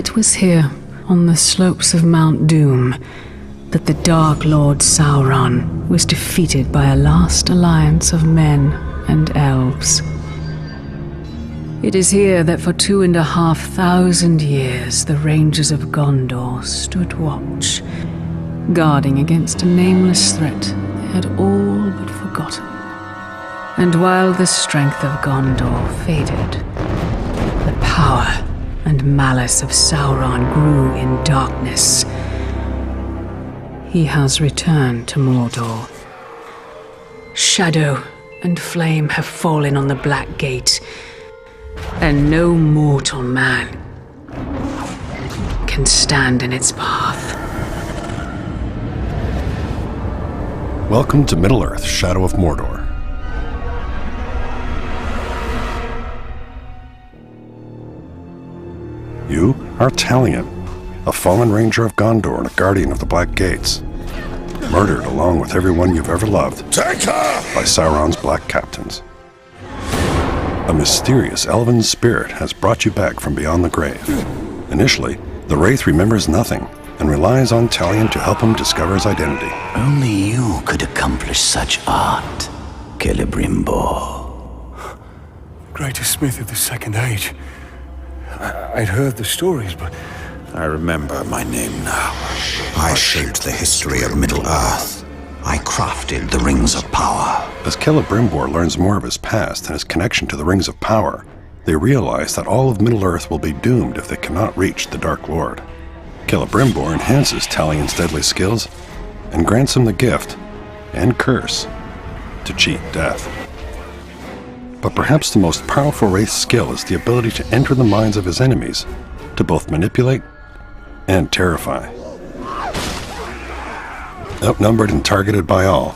It was here, on the slopes of Mount Doom, that the Dark Lord Sauron was defeated by a last alliance of men and elves. It is here that for 2,500 years the Rangers of Gondor stood watch, guarding against a nameless threat they had all but forgotten. And while the strength of Gondor faded, the power and malice of Sauron grew in darkness. He has returned to Mordor. Shadow and flame have fallen on the Black Gate, and no mortal man can stand in its path. Welcome to Middle-earth, Shadow of Mordor. You are Talion, a fallen ranger of Gondor and a guardian of the Black Gates, murdered along with everyone you've ever loved by Sauron's Black Captains. A mysterious elven spirit has brought you back from beyond the grave. Initially, the Wraith remembers nothing and relies on Talion to help him discover his identity. Only you could accomplish such art, Celebrimbor. Greatest smith of the Second Age. I'd heard the stories, but I remember my name now. I shaped the history of Middle-earth. I crafted the Rings of Power. As Celebrimbor learns more of his past and his connection to the Rings of Power, they realize that all of Middle-earth will be doomed if they cannot reach the Dark Lord. Celebrimbor enhances Talion's deadly skills and grants him the gift, and curse, to cheat death. But perhaps the most powerful Wraith's skill is the ability to enter the minds of his enemies, to both manipulate and terrify. Outnumbered and targeted by all,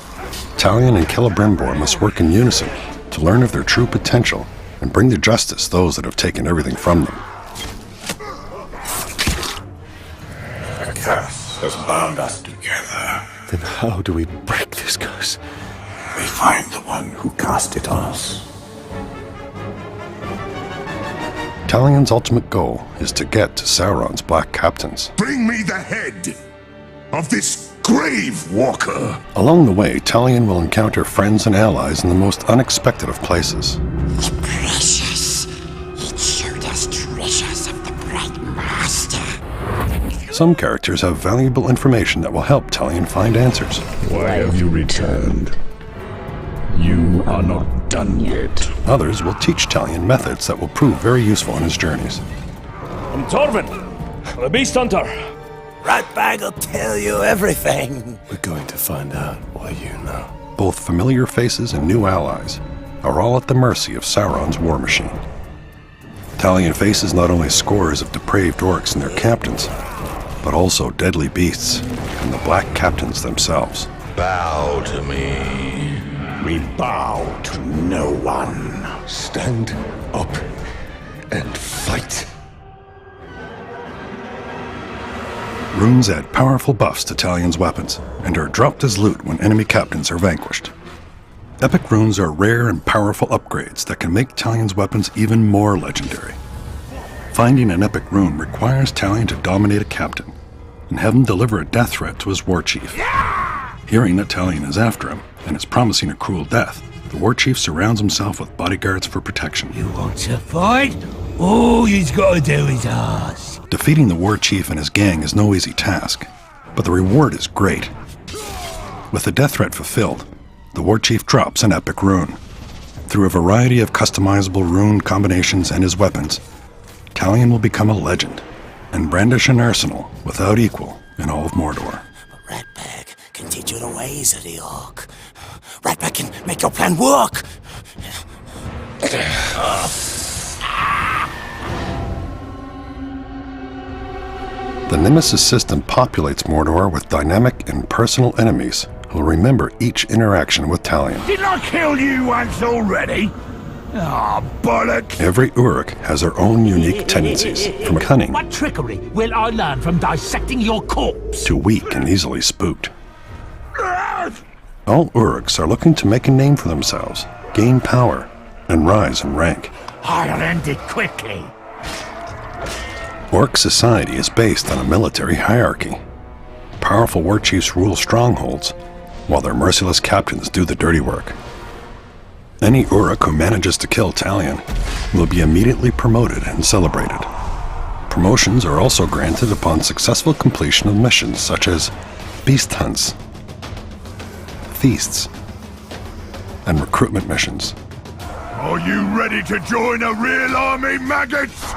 Talion and Celebrimbor must work in unison to learn of their true potential and bring to justice those that have taken everything from them. A curse has bound us together. then how do we break this curse? We find the one who cast it on us. Talion's ultimate goal is to get to Sauron's Black Captains. Bring me the head of this grave walker. Along the way, Talion will encounter friends and allies in the most unexpected of places. Precious. It showed us treasures of the Bright Master. Some characters have valuable information that will help Talion find answers. Why have you returned? You are not done yet. Others will teach Talion methods that will prove very useful in his journeys. I'm Torvin, the Beast Hunter. Ratbag will tell you everything. We're going to find out why you know. Both familiar faces and new allies are all at the mercy of Sauron's war machine. Talion faces not only scores of depraved orcs and their captains, but also deadly beasts and the Black Captains themselves. Bow to me. We bow to no one. Stand up and fight. Runes add powerful buffs to Talion's weapons and are dropped as loot when enemy captains are vanquished. Epic runes are rare and powerful upgrades that can make Talion's weapons even more legendary. Finding an epic rune requires Talion to dominate a captain and have him deliver a death threat to his war chief. Hearing that Talion is after him and is promising a cruel death, the war chief surrounds himself with bodyguards for protection. You want to fight? All you've got to do is ask. Defeating the war chief and his gang is no easy task, but the reward is great. With the death threat fulfilled, the war chief drops an epic rune. Through a variety of customizable rune combinations and his weapons, Talion will become a legend and brandish an arsenal without equal in all of Mordor. Ratbag can teach you the ways of the orc. Ratbag can make your plan work. The Nemesis system populates Mordor with dynamic and personal enemies who will remember each interaction with Talion. Didn't I kill you once already? Ah, bollocks! Every Uruk has their own unique tendencies, from cunning What trickery will I learn from dissecting your corpse? to weak and easily spooked. All Uruks are looking to make a name for themselves, gain power, and rise in rank. I'll end it quickly. Orc society is based on a military hierarchy. Powerful war chiefs rule strongholds, while their merciless captains do the dirty work. Any Uruk who manages to kill Talion will be immediately promoted and celebrated. Promotions are also granted upon successful completion of missions such as beast hunts, feasts, and recruitment missions. Are you ready to join a real army, maggots?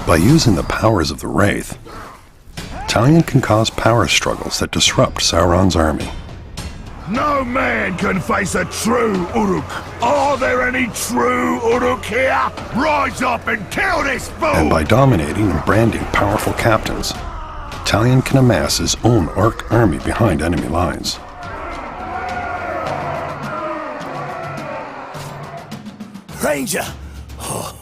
By using the powers of the Wraith, Talion can cause power struggles that disrupt Sauron's army. No man can face a true Uruk. Are there any true Uruk here? Rise up and kill this fool! And by dominating and branding powerful captains, Talion can amass his own orc army behind enemy lines. Ranger! Oh,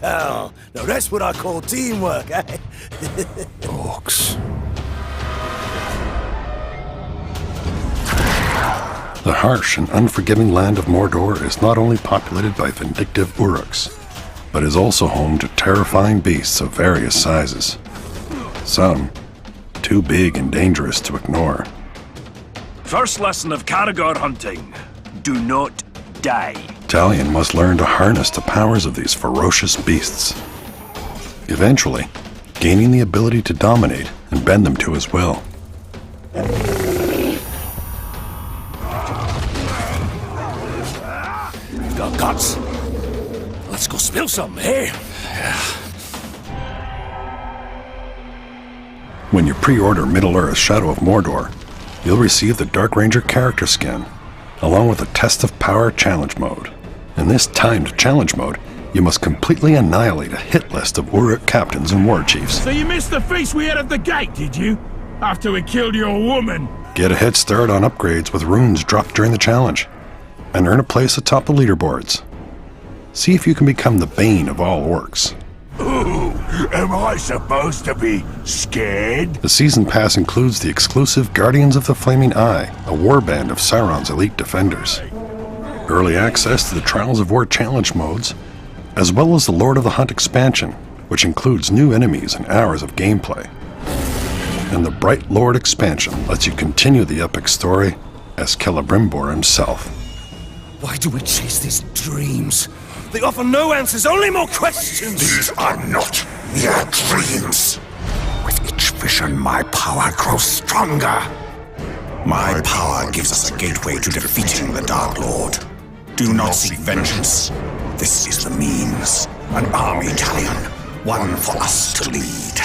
well, now that's what I call teamwork, eh? Orcs. The harsh and unforgiving land of Mordor is not only populated by vindictive Uruks, but is also home to terrifying beasts of various sizes. Some too big and dangerous to ignore. First lesson of Caragor hunting. Do not die. Talion must learn to harness the powers of these ferocious beasts, eventually gaining the ability to dominate and bend them to his will. Got guts? Let's go spill some, eh? When you pre-order Middle-earth Shadow of Mordor, you'll receive the Dark Ranger character skin, along with a Test of Power challenge mode. In this timed challenge mode, you must completely annihilate a hit list of Uruk captains and war chiefs. So you missed the feast we had at the gate, did you? After we killed your woman? Get a head start on upgrades with runes dropped during the challenge, and earn a place atop the leaderboards. See if you can become the bane of all orcs. Ooh, am I supposed to be scared? The season pass includes the exclusive Guardians of the Flaming Eye, a warband of Sauron's elite defenders. Early access to the Trials of War challenge modes, as well as the Lord of the Hunt expansion, which includes new enemies and hours of gameplay. And the Bright Lord expansion lets you continue the epic story as Celebrimbor himself. Why do we chase these dreams? They offer no answers, only more questions! These are not mere dreams. With each vision, my power grows stronger. My power gives us a gateway to defeating the Dark Lord. Do not seek vengeance. This is the means. An army, Talion. One for us to lead.